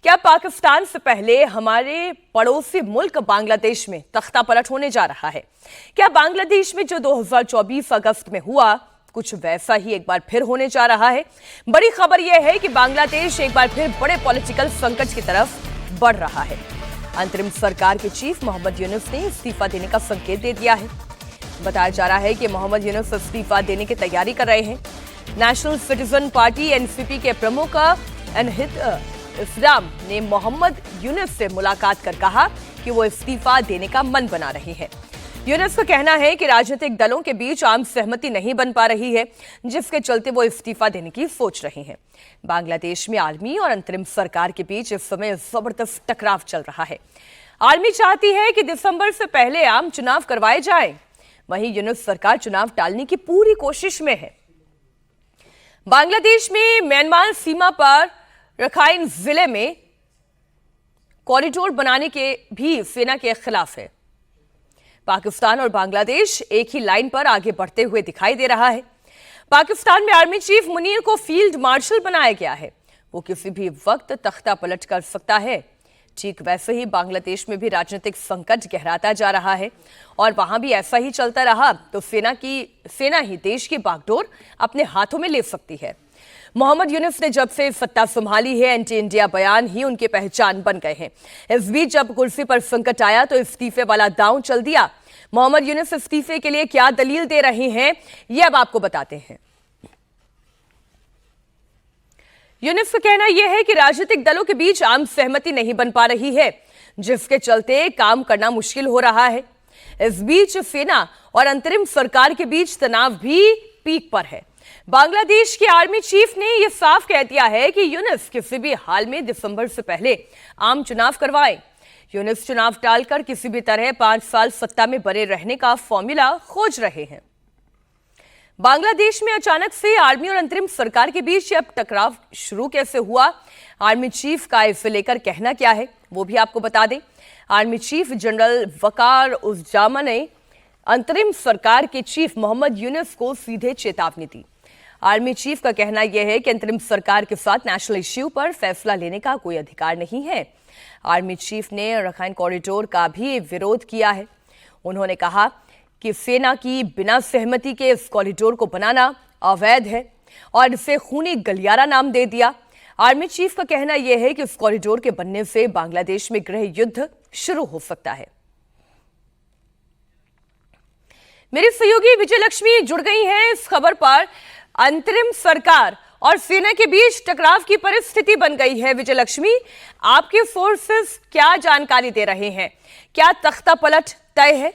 क्या पाकिस्तान से पहले हमारे पड़ोसी मुल्क बांग्लादेश में तख्ता पलट होने जा रहा है? क्या बांग्लादेश में जो 2024 अगस्त में हुआ कुछ वैसा ही एक बार फिर होने जा रहा है? बड़ी खबर यह है कि बांग्लादेश एक बार फिर बड़े पॉलिटिकल संकट की तरफ बढ़ रहा है। अंतरिम सरकार के चीफ मोहम्मद यूनुस ने इस्तीफा देने का संकेत दे दिया है। बताया जा रहा है कि मोहम्मद यूनुस इस्तीफा देने की तैयारी कर रहे हैं। नेशनल सिटीजन पार्टी एनसीपी के प्रमुख अनहित इस्लाम ने मोहम्मद यूनुस से मुलाकात कर कहा कि वो इस्तीफा देने का मन बना रहे हैं। यूनुस का कहना है कि राजनीतिक दलों के बीच आम सहमति नहीं बन पा रही है, जिसके चलते वो इस्तीफा देने की सोच रहे हैं। बांग्लादेश में आर्मी और अंतरिम सरकार के बीच इस समय जबरदस्त टकराव चल रहा है। आर्मी चाहती है कि दिसंबर से पहले आम चुनाव करवाए जाएं, वहीं यूनुस सरकार चुनाव टालने की पूरी कोशिश में है। बांग्लादेश में म्यांमार सीमा पर रखाइन जिले में कॉरिडोर बनाने के भी सेना के खिलाफ है। पाकिस्तान और बांग्लादेश एक ही लाइन पर आगे बढ़ते हुए दिखाई दे रहा है। पाकिस्तान में आर्मी चीफ मुनीर को फील्ड मार्शल बनाया गया है। वो किसी भी वक्त तख्ता पलट कर सकता है। ठीक वैसे ही बांग्लादेश में भी राजनीतिक संकट गहराता जा रहा है और वहां भी ऐसा ही चलता रहा तो सेना ही देश की बागडोर अपने हाथों में ले सकती है। मोहम्मद यूनुस ने जब से सत्ता संभाली है, एंटी इंडिया बयान ही उनकी पहचान बन गए हैं। इस बीच जब कुर्सी पर संकट आया तो इस्तीफे वाला दांव चल दिया। मोहम्मद यूनुस इस्तीफे के लिए क्या दलील दे रहे हैं, ये अब आपको बताते हैं। यूनुस का कहना यह है कि राजनीतिक दलों के बीच आम सहमति नहीं बन पा रही है, जिसके चलते काम करना मुश्किल हो रहा है। इस बीच सेना और अंतरिम सरकार के बीच तनाव भी पीक पर है। बांग्लादेश के आर्मी चीफ ने यह साफ कह दिया है कि यूनुस किसी भी हाल में दिसंबर से पहले आम चुनाव करवाएं। यूनुस चुनाव टालकर किसी भी तरह 5 साल सत्ता में बने रहने का फॉर्मूला खोज रहे हैं। बांग्लादेश में अचानक से आर्मी और अंतरिम सरकार के बीच अब टकराव शुरू कैसे हुआ, आर्मी चीफ का इसे लेकर कहना क्या है, वो भी आपको बता दें। आर्मी चीफ जनरल वकार उज़्जामा ने अंतरिम सरकार के चीफ मोहम्मद यूनुस को सीधे चेतावनी दी। आर्मी चीफ का कहना यह है कि अंतरिम सरकार के साथ नेशनल इश्यू पर फैसला लेने का कोई अधिकार नहीं है। आर्मी चीफ ने रखाइन कॉरिडोर का भी विरोध किया है। उन्होंने कहा कि सेना की बिना सहमति के इस कॉरिडोर को बनाना अवैध है और इसे खूनी गलियारा नाम दे दिया। आर्मी चीफ का कहना यह है कि इस कॉरिडोर के बनने से बांग्लादेश में गृह युद्ध शुरू हो सकता है। मेरी सहयोगी विजय लक्ष्मी जुड़ गई हैं इस खबर पर। अंतरिम सरकार और सेना के बीच टकराव की परिस्थिति बन गई है। विजय लक्ष्मी, आपके सोर्सेस क्या जानकारी दे रहे हैं? क्या तख्ता पलट तय है?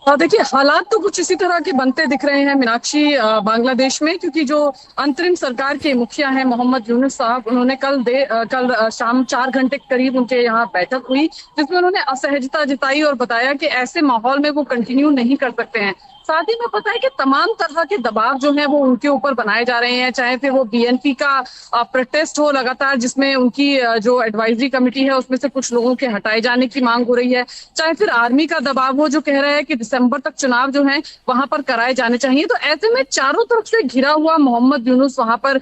देखिए, हालात तो कुछ इसी तरह के बनते दिख रहे हैं मीनाक्षी, बांग्लादेश में, क्योंकि जो अंतरिम सरकार के मुखिया हैं मोहम्मद यूनुस साहब, उन्होंने कल शाम 4 घंटे के करीब उनके यहाँ बैठक हुई, जिसमें उन्होंने असहजता जताई और बताया कि ऐसे माहौल में वो कंटिन्यू नहीं कर सकते हैं। साथ ही में पता है कि तमाम तरह के दबाव जो है वो उनके ऊपर बनाए जा रहे हैं, चाहे फिर वो बीएनपी का प्रोटेस्ट हो लगातार, जिसमें उनकी जो एडवाइजरी कमेटी है उसमें से कुछ लोगों के हटाए जाने की मांग हो रही है, चाहे फिर आर्मी का दबाव हो जो कह रहा है कि दिसंबर तक चुनाव जो है वहां पर कराए जाने चाहिए। तो ऐसे में चारों तरफ से घिरा हुआ मोहम्मद यूनुस वहां पर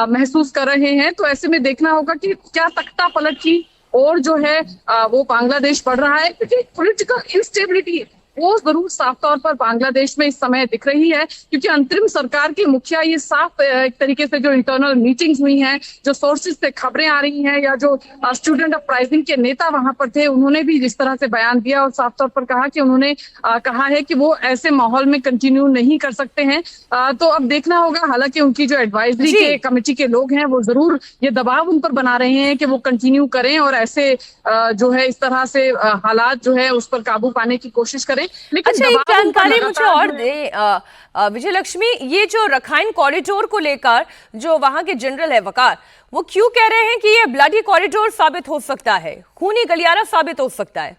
महसूस कर रहे हैं। तो ऐसे में देखना होगा कि क्या तख्ता पलट की और जो है वो बांग्लादेश बढ़ रहा है, क्योंकि पॉलिटिकल इंस्टेबिलिटी वो जरूर साफ तौर पर बांग्लादेश में इस समय दिख रही है, क्योंकि अंतरिम सरकार के मुखिया ये साफ एक तरीके से जो इंटरनल मीटिंग्स हुई हैं, जो सोर्सेज से खबरें आ रही हैं, या जो स्टूडेंट अपराइजिंग के नेता वहां पर थे, उन्होंने भी जिस तरह से बयान दिया और साफ तौर पर कहा कि उन्होंने कहा है कि वो ऐसे माहौल में कंटिन्यू नहीं कर सकते हैं। तो अब देखना होगा। हालांकि उनकी जो एडवाइजरी के कमेटी के लोग हैं वो जरूर ये दबाव उन पर बना रहे हैं कि वो कंटिन्यू करें और ऐसे जो है इस तरह से हालात जो है उस पर काबू पाने की कोशिश करें। अच्छा, एक जानकारी मुझे और दे विजय लक्ष्मी, ये जो रखाइन कॉरिडोर को लेकर जो वहां के जनरल है वकार, वो क्यों कह रहे हैं कि ये ब्लडी कॉरिडोर साबित हो सकता है, खूनी गलियारा साबित हो सकता है?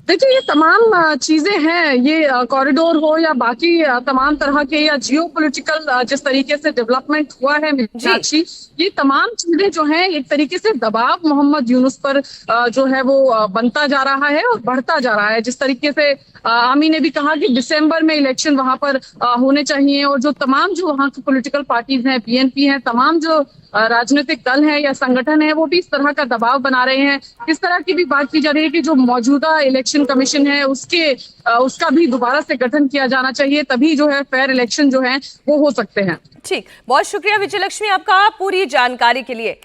देखिए, ये तमाम चीजें हैं, ये कॉरिडोर हो या बाकी तमाम तरह के या जियोपॉलिटिकल जिस तरीके से डेवलपमेंट हुआ है मीनाक्षी, ये तमाम चीजें जो हैं एक तरीके से दबाव मोहम्मद यूनुस पर जो है वो बनता जा रहा है और बढ़ता जा रहा है। जिस तरीके से आर्मी ने भी कहा कि दिसंबर में इलेक्शन वहां पर होने चाहिए, और जो तमाम जो वहाँ की पॉलिटिकल पार्टीज हैं, बीएनपी हैं, तमाम जो राजनीतिक दल हैं या संगठन है, वो भी इस तरह का दबाव बना रहे हैं। इस तरह की भी बात की जा रही है कि जो मौजूदा इलेक्शन कमीशन है उसका भी दोबारा से गठन किया जाना चाहिए, तभी जो है फेयर इलेक्शन जो है वो हो सकते हैं। ठीक, बहुत शुक्रिया विजयलक्ष्मी आपका पूरी जानकारी के लिए।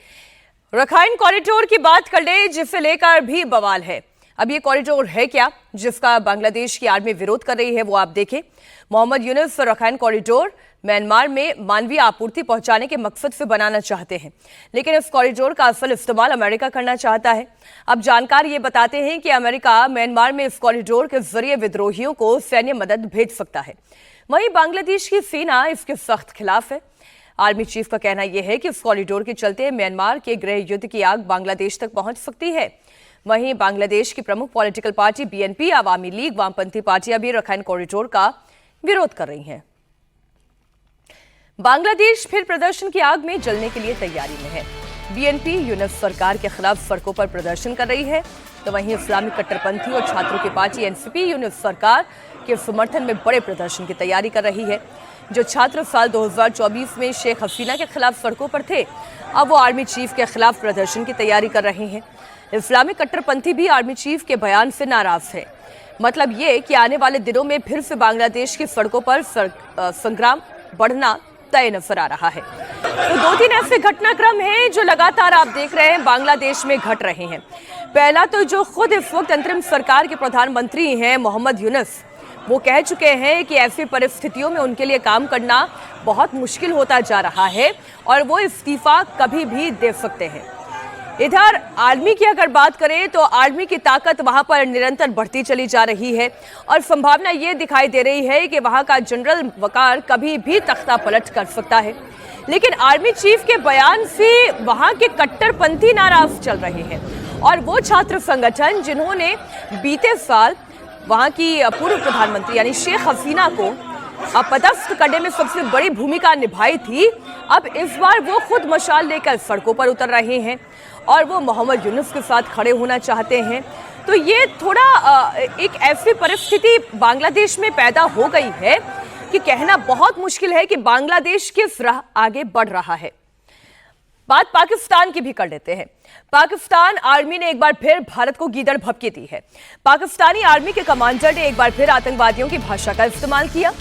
रखाइन कॉरिडोर की बात कर ले, जिसे लेकर भी बवाल है। अब ये कॉरिडोर है क्या जिसका बांग्लादेश की आर्मी विरोध कर रही है, वो आप देखें। Mohammad Yunus Rakhine corridor Myanmar में मानवीय आपूर्ति पहुंचाने के मकसद से बनाना चाहते हैं, लेकिन इस कॉरिडोर का असल इस्तेमाल अमेरिका करना चाहता है। अब जानकार ये बताते हैं कि अमेरिका म्यांमार में इस कॉरिडोर के जरिए विद्रोहियों को सैन्य मदद भेज सकता है। वहीं बांग्लादेश की सेना इसके सख्त खिलाफ है। आर्मी चीफ का कहना यह है कि इस कॉरिडोर के चलते म्यांमार के गृह युद्ध की आग बांग्लादेश तक पहुंच सकती है। वहीं बांग्लादेश की प्रमुख पॉलिटिकल पार्टी बीएनपी, अवामी लीग, वामपंथी पार्टियां भी रखाइन कॉरिडोर का विरोध कर रही हैं। बांग्लादेश फिर प्रदर्शन की आग में जलने के लिए तैयारी में है। बीएनपी यूनुस सरकार के खिलाफ सड़कों पर प्रदर्शन कर रही है, तो वहीं इस्लामिक कट्टरपंथी और छात्रों की पार्टी एनसीपी यूनुस सरकार के समर्थन में बड़े प्रदर्शन की तैयारी कर रही है। जो छात्र साल 2024 में शेख हसीना के खिलाफ सड़कों पर थे, अब वो आर्मी चीफ के खिलाफ प्रदर्शन की तैयारी कर रहे हैं। इस्लामिक कट्टरपंथी भी आर्मी चीफ के बयान से नाराज है। मतलब ये कि आने वाले दिनों में फिर से बांग्लादेश की सड़कों पर संग्राम बढ़ना तय नजर आ रहा है। तो 2-3 ऐसे घटनाक्रम हैं जो लगातार आप देख रहे हैं बांग्लादेश में घट रहे हैं। पहला तो जो खुद इस वक्त अंतरिम सरकार के प्रधानमंत्री हैं मोहम्मद यूनुस, वो कह चुके हैं कि ऐसी परिस्थितियों में उनके लिए काम करना बहुत मुश्किल होता जा रहा है और वो इस्तीफा कभी भी दे सकते हैं। इधर आर्मी की अगर बात करें तो आर्मी की ताकत वहां पर निरंतर बढ़ती चली जा रही है और संभावना ये दिखाई दे रही है कि वहां का जनरल वकार कभी भी तख्ता पलट कर सकता है। लेकिन आर्मी चीफ के बयान से वहां के कट्टरपंथी नाराज चल रहे हैं और वो छात्र संगठन जिन्होंने बीते साल वहां की पूर्व प्रधानमंत्री यानी शेख हसीना को अपदस्थ करने में सबसे बड़ी भूमिका निभाई थी, अब इस बार वो खुद मशाल लेकर सड़कों पर उतर रहे हैं और वो मोहम्मद यूनुस के साथ खड़े होना चाहते हैं। तो ये थोड़ा एक ऐसी परिस्थिति बांग्लादेश में पैदा हो गई है कि कहना बहुत मुश्किल है कि बांग्लादेश किस राह आगे बढ़ रहा है। बात पाकिस्तान की भी कर लेते हैं। पाकिस्तान आर्मी ने एक बार फिर भारत को गीदड़ भभकी दी है। पाकिस्तानी आर्मी के कमांडर ने एक बार फिर आतंकवादियों की भाषा का इस्तेमाल किया।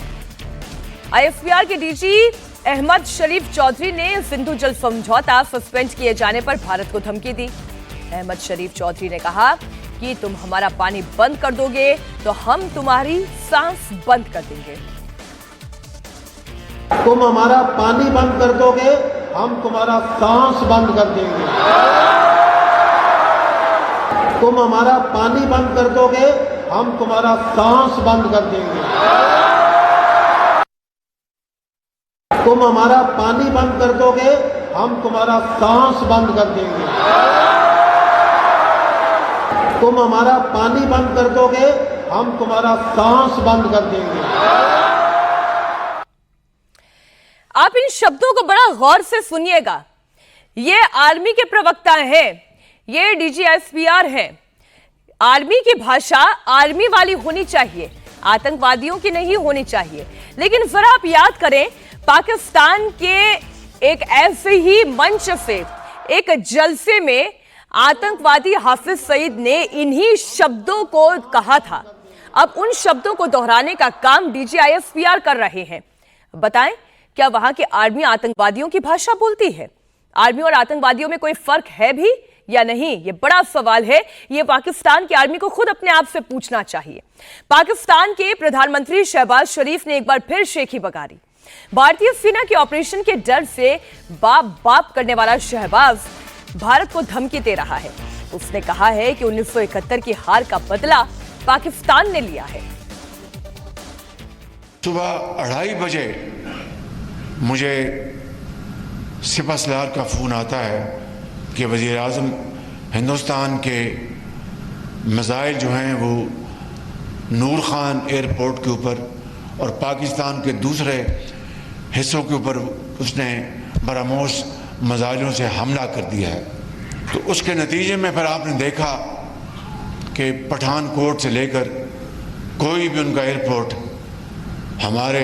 आईएसपीआर के डीजी अहमद शरीफ चौधरी ने सिंधु जल समझौता सस्पेंड किए जाने पर भारत को धमकी दी। अहमद शरीफ चौधरी ने कहा कि तुम हमारा पानी बंद कर दोगे तो हम तुम्हारी सांस बंद कर देंगे। तुम हमारा पानी बंद कर दोगे, हम तुम्हारा सांस बंद कर देंगे। तुम हमारा पानी बंद कर दोगे, हम तुम्हारा सांस बंद कर देंगे। तुम हमारा पानी बंद कर दोगे, हम तुम्हारा सांस बंद कर देंगे। तुम हमारा पानी बंद कर दोगे, हम तुम्हारा सांस बंद कर देंगे। आप इन शब्दों को बड़ा गौर से सुनिएगा। ये आर्मी के प्रवक्ता हैं, ये डीजीएसपीआर हैं। आर्मी की भाषा आर्मी वाली होनी चाहिए, आतंकवादियों की नहीं होनी चाहिए। लेकिन जरा आप याद करें, पाकिस्तान के एक ऐसे ही मंच से एक जलसे में आतंकवादी हाफिज सईद ने इन्हीं शब्दों को कहा था। अब उन शब्दों को दोहराने का काम डीजीआईएसपीआर कर रहे हैं। बताएं, क्या वहां की आर्मी आतंकवादियों की भाषा बोलती है? आर्मी और आतंकवादियों में कोई फर्क है भी या नहीं? ये बड़ा सवाल है। ये पाकिस्तान की आर्मी को खुद अपने आप से पूछना चाहिए। पाकिस्तान के प्रधानमंत्री शहबाज शरीफ ने एक बार फिर शेखी बगारी। भारतीय सेना के ऑपरेशन के डर से बाप बाप करने वाला शहबाज भारत को धमकी दे रहा है। उसने कहा है कि 1971 की हार का बदला पाकिस्तान ने लिया है। सुबह 2:30 बजे मुझे सिपहसालार का फ़ोन आता है कि वज़ीर आज़म हिंदुस्तान के मिसाइल जो हैं वो नूर ख़ान एयरपोर्ट के ऊपर और पाकिस्तान के दूसरे हिस्सों के ऊपर उसने बरामोस मिसाइलों से हमला कर दिया है। तो उसके नतीजे में फिर आपने देखा कि पठानकोट से लेकर कोई भी उनका एयरपोर्ट हमारे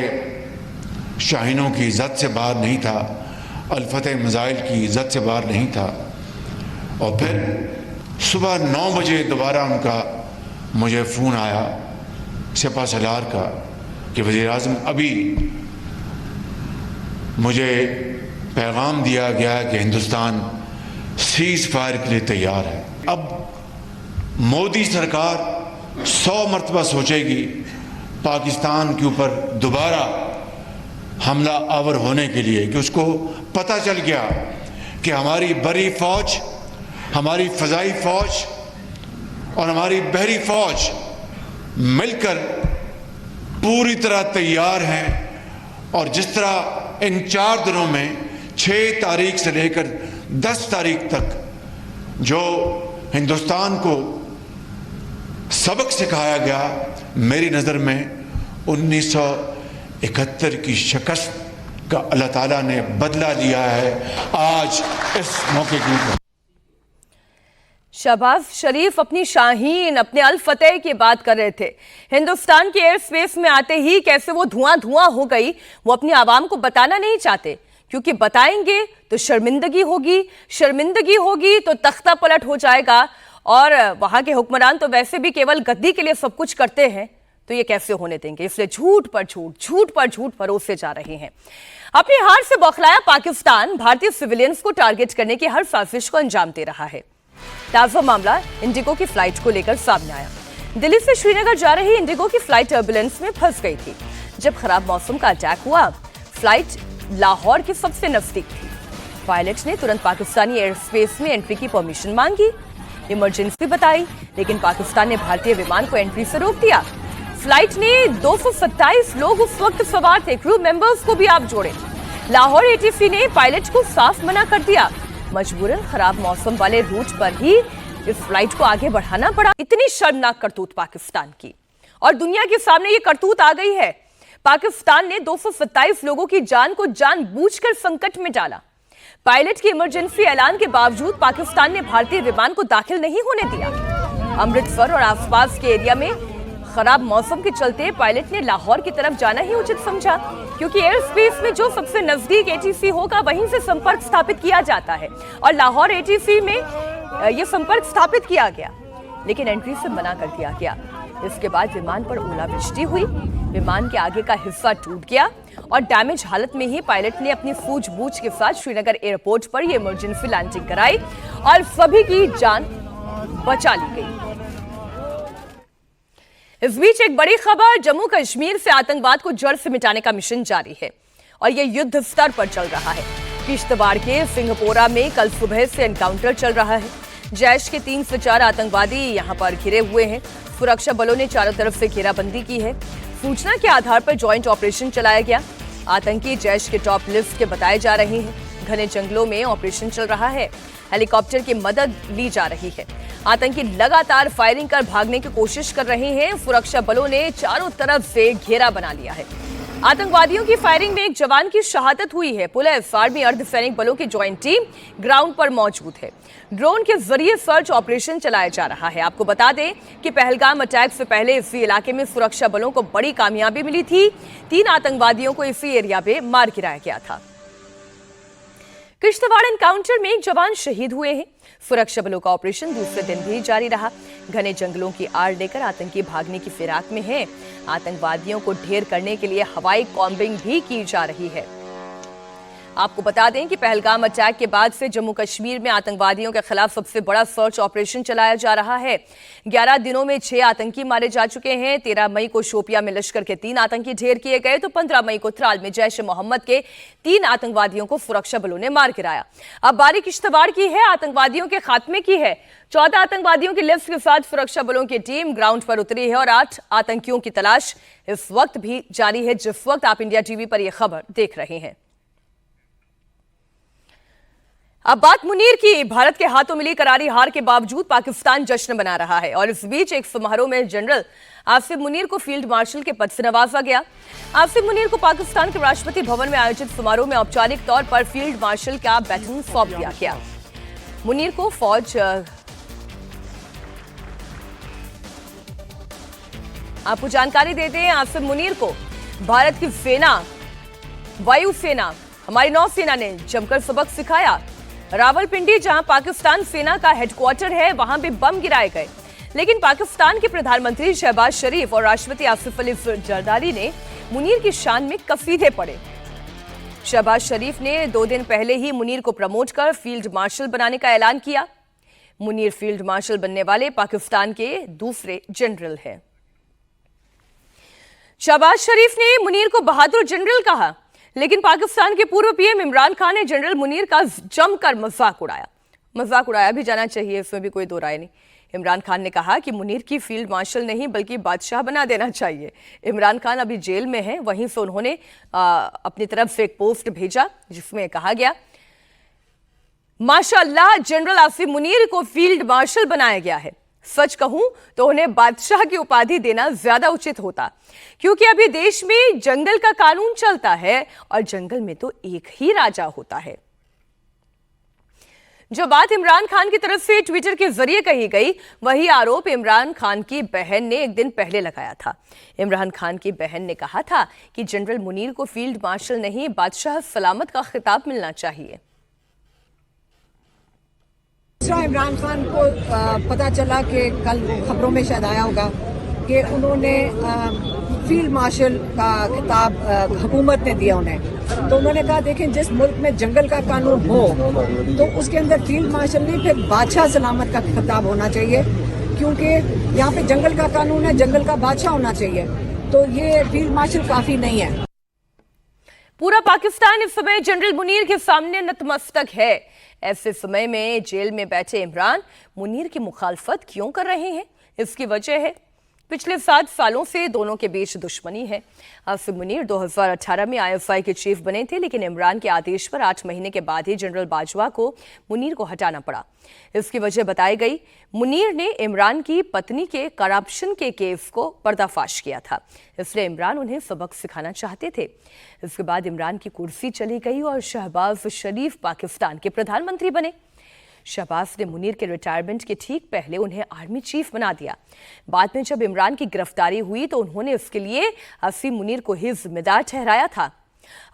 शाहीनों की इज़्ज़त से बाहर नहीं था, अल-फतेह मिसाइल की इज़्ज़त से बाहर नहीं था। और फिर सुबह 9 बजे दोबारा उनका मुझे फ़ोन आया सेपा सलार का कि वज़ीर-ए-आज़म अभी मुझे पैगाम दिया गया कि हिंदुस्तान सीज़ फायर के लिए तैयार है। अब मोदी सरकार 100 मरतबा सोचेगी पाकिस्तान के ऊपर दोबारा हमला आवर होने के लिए, कि उसको पता चल गया कि हमारी बरी फौज, हमारी फ़ज़ाई फौज और हमारी बहरी फौज मिलकर पूरी तरह तैयार हैं। और जिस तरह इन 4 दिनों में 6 तारीख से लेकर 10 तारीख तक जो हिंदुस्तान को सबक सिखाया गया, मेरी नज़र में 1971 की शिकस्त का अल्लाह ताला ने बदला लिया है आज इस मौके के ऊपर। शहबाज शरीफ अपनी शाहीन, अपने अल फतेह की बात कर रहे थे। हिंदुस्तान के एयर स्पेस में आते ही कैसे वो धुआं धुआं हो गई, वो अपनी आवाम को बताना नहीं चाहते, क्योंकि बताएंगे तो शर्मिंदगी होगी तो तख्ता पलट हो जाएगा। और वहां के हुक्मरान तो वैसे भी केवल गद्दी के लिए सब कुछ करते हैं, तो ये कैसे होने देंगे। इसलिए झूठ पर झूठ परोसे जा रहे हैं। अपनी हार से बौखलाया पाकिस्तान भारतीय सिविलियंस को टारगेट करने की हर साजिश को अंजाम दे रहा है। ताजा मामला इंडिगो की फ्लाइट को लेकर सामने आया। दिल्ली से श्रीनगर जा रही इंडिगो की फ्लाइट टर्बुलेंस में फंस गई थी। जब खराब मौसम का अटैक हुआ, फ्लाइट लाहौर के सबसे नजदीक थी। पायलट ने तुरंत पाकिस्तानी एयर स्पेस में एंट्री की परमिशन मांगी, इमरजेंसी बताई, लेकिन पाकिस्तान ने भारतीय विमान को एंट्री से रोक दिया। फ्लाइट ने 227 लोग उस वक्त सवार थे, क्रू मेंबर्स को भी आप जोड़े। लाहौर एटीसी ने पायलट को साफ मना कर दिया। मजबूरन खराब मौसम वाले रूट पर ही इस फ्लाइट को आगे बढ़ाना पड़ा। इतनी शर्मनाक करतूत पाकिस्तान की, और दुनिया के सामने ये करतूत आ गई है। पाकिस्तान ने 227 लोगों की जान को जानबूझकर संकट में डाला। पायलट की इमरजेंसी ऐलान के बावजूद पाकिस्तान ने भारतीय विमान को दाखिल नहीं होने दिया। अमृतसर और आसपास के एरिया में खराब मौसम के चलते पायलट ने लाहौर की तरफ जाना ही उचित समझा, क्योंकि एयर स्पेस में जो सबसे नजदीक एटीसी होगा वहीं से संपर्क स्थापित किया जाता है। और लाहौर एटीसी में यह संपर्क स्थापित किया गया, लेकिन एंट्री से मना कर दिया गया। इसके बाद विमान पर ओलावृष्टि हुई, विमान के आगे का हिस्सा टूट गया और डैमेज हालत में ही पायलट ने अपनी सूझबूझ के साथ श्रीनगर एयरपोर्ट पर यह इमरजेंसी लैंडिंग कराई और सभी की जान बचा ली गई। इस बीच एक बड़ी खबर, जम्मू कश्मीर से आतंकवाद को जड़ से मिटाने का मिशन जारी है और यह युद्ध स्तर पर चल रहा है। किश्तवाड़ के सिंहपोरा में कल सुबह से एनकाउंटर चल रहा है। जैश के 3 से 4 आतंकवादी यहां पर घिरे हुए हैं। सुरक्षा बलों ने चारों तरफ से घेराबंदी की है। सूचना के आधार पर ज्वाइंट ऑपरेशन चलाया गया। आतंकी जैश के टॉप लिस्ट के बताए जा रहे हैं। घने जंगलों में ऑपरेशन चल रहा है। हेलीकॉप्टर की मदद ली जा रही है। आतंकी लगातार फायरिंग कर भागने की कोशिश कर रहे हैं। सुरक्षा बलों ने चारों तरफ से घेरा बना लिया है। आतंकवादियों की फायरिंग में एक जवान की शहादत हुई है। पुलिस, आर्मी, अर्धसैनिक बलों की ज्वाइंट टीम ग्राउंड पर मौजूद है। ड्रोन के जरिए सर्च ऑपरेशन चलाया जा रहा है। आपको बता दें कि पहलगाम अटैक से पहले इसी इलाके में सुरक्षा बलों को बड़ी कामयाबी मिली थी। 3 आतंकवादियों को इसी एरिया में मार गिराया गया था। किश्तवाड़ एनकाउंटर में एक जवान शहीद हुए हैं। सुरक्षा बलों का ऑपरेशन दूसरे दिन भी जारी रहा। घने जंगलों की आड़ लेकर आतंकी भागने की फिराक में हैं। आतंकवादियों को ढेर करने के लिए हवाई कॉम्बिंग भी की जा रही है। आपको बता दें कि पहलगाम अटैक के बाद से जम्मू कश्मीर में आतंकवादियों के खिलाफ सबसे बड़ा सर्च ऑपरेशन चलाया जा रहा है। 11 दिनों में 6 आतंकी मारे जा चुके हैं। 13 मई को शोपिया में लश्कर के 3 आतंकी ढेर किए गए, तो 15 मई को त्राल में जैश ए मोहम्मद के 3 आतंकवादियों को सुरक्षा बलों ने मार गिराया। अब बारी किश्तवाड़ की है, आतंकवादियों के खात्मे की है। 14 आतंकवादियों की लिस्ट के साथ सुरक्षा बलों की टीम ग्राउंड पर उतरी है और 8 आतंकियों की तलाश इस वक्त भी जारी है, जिस वक्त आप इंडिया टीवी पर यह खबर देख रहे हैं। अब बात मुनीर की। भारत के हाथों मिली करारी हार के बावजूद पाकिस्तान जश्न मना रहा है और इस बीच एक समारोह में जनरल आसिफ मुनीर को फील्ड मार्शल के पद से नवाजा गया। आसिफ मुनीर को पाकिस्तान के राष्ट्रपति भवन में आयोजित समारोह में औपचारिक तौर पर फील्ड मार्शल का बैटन सौंप दिया गया। मुनीर को आपको जानकारी देते हैं, आसिम मुनीर को भारत की सेना, वायुसेना, हमारी नौसेना ने जमकर सबक सिखाया। रावलपिंडी, जहां पाकिस्तान सेना का हेडक्वार्टर है, वहां भी बम गिराए गए, लेकिन पाकिस्तान के प्रधानमंत्री शहबाज शरीफ और राष्ट्रपति आसिफ अली जरदारी ने मुनीर की शान में कसीदे पढ़े। शहबाज शरीफ ने 2 दिन पहले ही मुनीर को प्रमोट कर फील्ड मार्शल बनाने का ऐलान किया। मुनीर फील्ड मार्शल बनने वाले पाकिस्तान के दूसरे जनरल हैं। शहबाज शरीफ ने मुनीर को बहादुर जनरल कहा, लेकिन पाकिस्तान के पूर्व पीएम इमरान खान ने जनरल मुनीर का जमकर मजाक उड़ाया। मजाक उड़ाया भी जाना चाहिए, इसमें भी कोई दो राय नहीं। इमरान खान ने कहा कि मुनीर की फील्ड मार्शल नहीं बल्कि बादशाह बना देना चाहिए। इमरान खान अभी जेल में हैं, वहीं से उन्होंने अपनी तरफ से एक पोस्ट भेजा जिसमें कहा गया, माशाअल्लाह जनरल आसिम मुनीर को फील्ड मार्शल बनाया गया है। सच कहूं तो उन्हें बादशाह की उपाधि देना ज्यादा उचित होता, क्योंकि अभी देश में जंगल का कानून चलता है और जंगल में तो एक ही राजा होता है। जो बात इमरान खान की तरफ से ट्विटर के जरिए कही गई, वही आरोप इमरान खान की बहन ने एक दिन पहले लगाया था। इमरान खान की बहन ने कहा था कि जनरल मुनीर को फील्ड मार्शल नहीं बादशाह सलामत का खिताब मिलना चाहिए। इमरान खान को पता चला कि कल खबरों में शायद आया होगा कि उन्होंने फील्ड मार्शल का खिताब हुकूमत ने दिया उन्हें, तो उन्होंने कहा देखें जिस मुल्क में जंगल का कानून हो तो उसके अंदर फील्ड मार्शल नहीं फिर बादशाह सलामत का खिताब होना चाहिए, क्योंकि यहाँ पे जंगल का कानून है, जंगल का बादशाह होना चाहिए, तो ये फील्ड मार्शल काफी नहीं है। पूरा पाकिस्तान इस समय जनरल मुनीर के सामने नतमस्तक है। ऐसे समय में जेल में बैठे इमरान मुनीर की मुखालफत क्यों कर रहे हैं? इसकी वजह है पिछले 7 सालों से दोनों के बीच दुश्मनी है। आसिम मुनीर 2018 में ISI के चीफ बने थे, लेकिन इमरान के आदेश पर 8 महीने के बाद ही जनरल बाजवा को मुनीर को हटाना पड़ा। इसकी वजह बताई गई, मुनीर ने इमरान की पत्नी के करप्शन के केस को पर्दाफाश किया था, इसलिए इमरान उन्हें सबक सिखाना चाहते थे। इसके बाद इमरान की कुर्सी चली गई और शहबाज शरीफ पाकिस्तान के प्रधानमंत्री बने। शहबाज ने मुनीर के रिटायरमेंट के ठीक पहले उन्हें आर्मी चीफ बना दिया। बाद में जब इमरान की गिरफ्तारी हुई तो उन्होंने इसके लिए आसिम मुनीर को ही जिम्मेदार ठहराया था।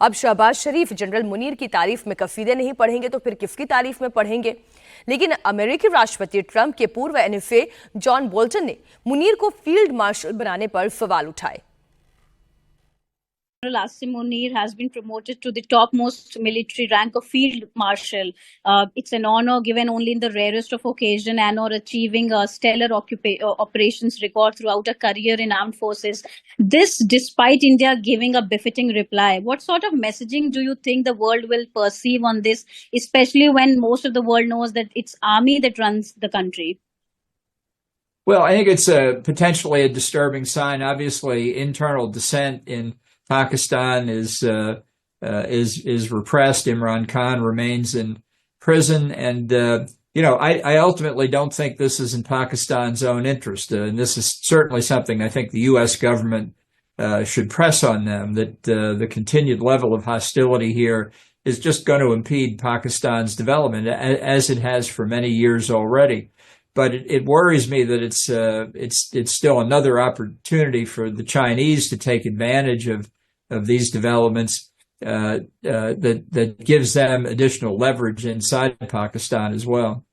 अब शहबाज शरीफ जनरल मुनीर की तारीफ में कसीदे नहीं पढ़ेंगे तो फिर किसकी तारीफ में पढ़ेंगे? लेकिन अमेरिकी राष्ट्रपति ट्रंप के पूर्व NSA जॉन बोल्टन ने मुनीर को फील्ड मार्शल बनाने पर सवाल उठाए। General Asim Munir has been promoted to the topmost military rank of Field Marshal. It's an honor given only in the rarest of occasion and or achieving a stellar operations record throughout a career in armed forces. This despite India giving a befitting reply. What sort of messaging do you think the world will perceive on this, especially when most of the world knows that it's army that runs the country? Well, I think it's potentially a disturbing sign. Obviously, internal dissent in Pakistan is repressed. Imran Khan remains in prison, and I ultimately don't think this is in Pakistan's own interest, and this is certainly something I think the U.S. government should press on them, that the continued level of hostility here is just going to impede Pakistan's development, as it has for many years already. But it worries me that it's still another opportunity for the Chinese to take advantage of these developments that gives them additional leverage inside Pakistan as well.